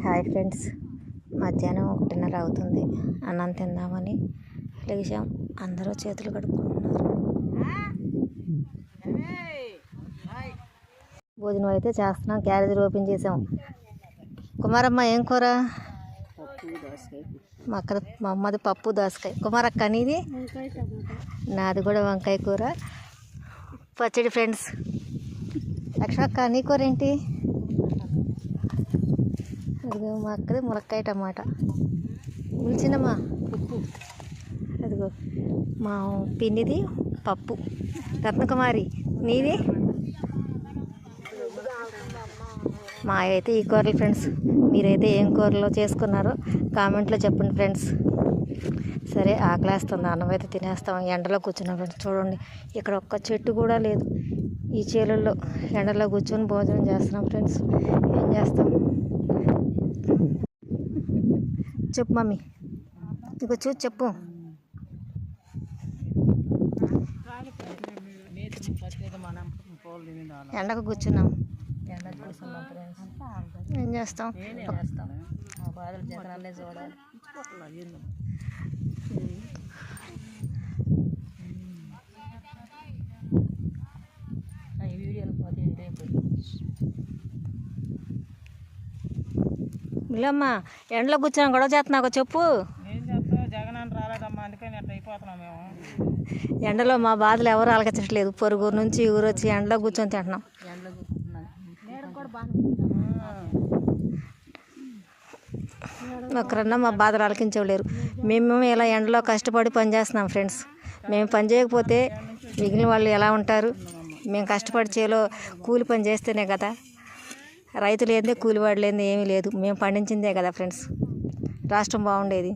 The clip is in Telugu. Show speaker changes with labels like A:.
A: హాయ్ ఫ్రెండ్స్, మధ్యాహ్నం 1:30 అవుతుంది. అన్నం తిందామని లేచాం. అందరూ చేతులు కడుక్కుంటున్నారు. భోజనం అయితే చేస్తున్నాం. క్యారేజ్ ఓపెన్ చేసాం. కుమారమ్మ ఏం కూర? మా అమ్మది పప్పు దోసకాయ. కుమారక్క నీది? నాది కూడా వంకాయ కూర పచ్చడి. ఫ్రెండ్స్, లక్ష్మక్క నీ కూర ఏంటి? అదిగో మా అక్కది ములక్కాయ టమాటా. పిలిచినమ్మా ఉప్పు. అదిగో మా పిన్నిది పప్పు. రత్నకుమారి నీది? మా అయితే ఈ కూరలు. ఫ్రెండ్స్, మీరైతే ఏం కూరలో చేసుకున్నారో కామెంట్లో చెప్పండి ఫ్రెండ్స్. సరే, ఆకలేస్తుంది. అన్నం అయితే తినేస్తాం. ఎండలో కూర్చున్నాం ఫ్రెండ్స్. చూడండి, ఇక్కడ ఒక్క చెట్టు కూడా లేదు. ఈ చేలల్లో ఎండలో కూర్చొని భోజనం చేస్తున్నాం ఫ్రెండ్స్. ఏం చేస్తాం చెప్పు మమ్మీ. ఇక చూసి చెప్పు. ఎండకు కూర్చున్నాం. ఏం చేస్తాం? బాధలు జగనాలే చూడాలి. వీడియోలు పోతే మిల్లమ్మా, ఎండలో కూర్చొని గొడవ చేస్తున్నావు చెప్పు. ఎండలో మా బాధలు ఎవరు ఆలకించట్లేదు. పొరుగు నుంచి ఊరు వచ్చి ఎండలో కూర్చొని తింటున్నాం. ఒకరన్నా మా బాధలు ఆలకించలేరు. మేము ఇలా ఎండలో కష్టపడి పని చేస్తున్నాం ఫ్రెండ్స్. మేము పని చేయకపోతే మిగిలిన వాళ్ళు ఎలా ఉంటారు? మేము కష్టపడి చేలో కూలి పని చేస్తేనే కదా. రైతులు ఏందే, కూలివాడు లేదే ఏమీ లేదు. మేము పండించిందే కదా ఫ్రెండ్స్ రాష్ట్రం బాగుండేది.